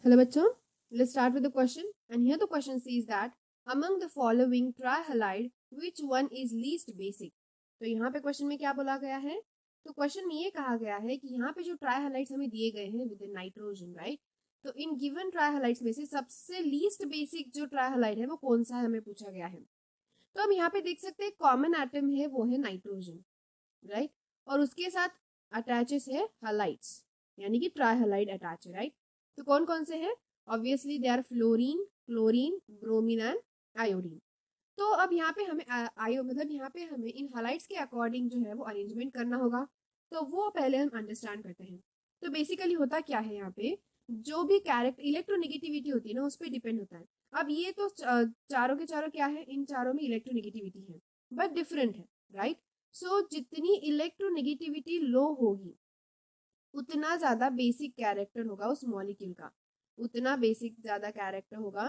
Hello बच्चों, let's start with the question. And here the question says that among the following trihalide which one is least basic. तो यहाँ पे question में क्या बोला गया है? तो क्वेश्चन में ये कहा गया है कि यहाँ पे जो ट्राइहालाइड्स हमें दिए गए हैं विद नाइट्रोजन, राइट? तो इन गिवन ट्राइहालाइड्स में से सबसे लीस्ट बेसिक जो ट्राइहालाइड है वो कौन सा है, हमें पूछा गया है। तो हम यहाँ पे देख सकते हैं कॉमन एटम है वो है नाइट्रोजन, राइट? और उसके साथ अटैचेस है हलाइड्स, यानी कि ट्राइहालाइड अटैच है, राइट? तो कौन कौन से हैं? Obviously they are fluorine, chlorine, bromine and iodine. तो अब यहाँ पे हमें यहाँ पे हमें इन हलाइड्स के अकॉर्डिंग जो है वो अरेंजमेंट करना होगा। तो वो पहले हम अंडरस्टैंड करते हैं। तो बेसिकली होता क्या है, यहाँ पे जो भी कैरेक्टर इलेक्ट्रोनेगेटिविटी होती है ना, उस पर डिपेंड होता है। अब ये तो चारों के चारों क्या है, इन चारों में इलेक्ट्रोनेगेटिविटी है बट डिफरेंट है, राइट? सो जितनी इलेक्ट्रोनेगेटिविटी लो होगी उतना ज्यादा बेसिक कैरेक्टर होगा उस मॉलिक्यूल का, उतना बेसिक ज्यादा कैरेक्टर होगा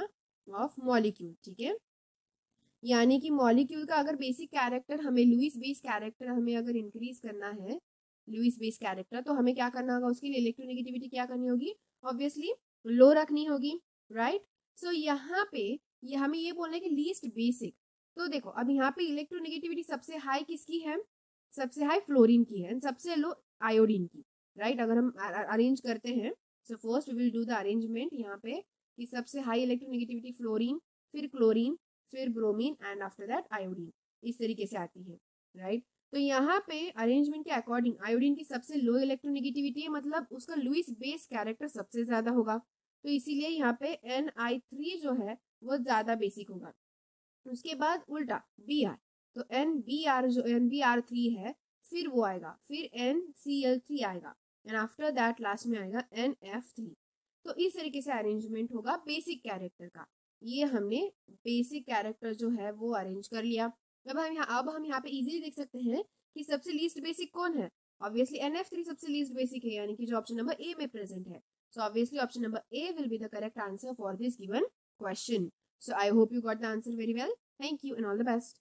ऑफ मॉलिक्यूल, ठीक है? यानी कि मॉलिक्यूल का अगर बेसिक कैरेक्टर हमें लुईस बेस कैरेक्टर हमें अगर इंक्रीज करना है, लुईस बेस कैरेक्टर, तो हमें क्या करना होगा? उसके लिए इलेक्ट्रोनेगेटिविटी क्या करनी होगी? ऑब्वियसली लो रखनी होगी, राइट? सो यहाँ पे हमें ये बोलना है कि लीस्ट बेसिक। तो देखो अब यहाँ पे इलेक्ट्रोनेगेटिविटी सबसे हाई किसकी है? सबसे हाई फ्लोरीन की है, सबसे लो आयोडीन की, राइट? अगर हम अरेंज करते हैं, so first we will do the arrangement यहाँ पे कि सबसे हाई इलेक्ट्रोनेगेटिविटी फ्लोरीन, फिर क्लोरीन, फिर bromine and after that iodine, इस तरीके से आती है, राइट? तो यहाँ पे अरेंजमेंट के अकॉर्डिंग आयोडीन की सबसे लो इलेक्ट्रोनेगेटिविटी है, मतलब उसका लुईस बेस कैरेक्टर सबसे ज्यादा होगा, तो इसीलिए यहाँ पे Ni3 जो है वो ज्यादा बेसिक होगा। उसके बाद उल्टा Br, तो NBr3 है, फिर वो आएगा, फिर NCl3 आएगा एंड आफ्टर दैट लास्ट में आएगा NF3। तो इस तरीके से अरेंजमेंट होगा बेसिक कैरेक्टर का। ये हमने बेसिक कैरेक्टर जो है वो अरेंज कर लिया। अब हम यहाँ पे इजीली देख सकते हैं कि सबसे लीस्ट बेसिक कौन है। ऑब्वियसली NF3 सबसे लीस्ट बेसिक है, यानी कि जो ऑप्शन नंबर ए में प्रेजेंट है। So obviously option number A will be the correct answer for this given question. So I hope you got the answer very well. Thank you and all the best.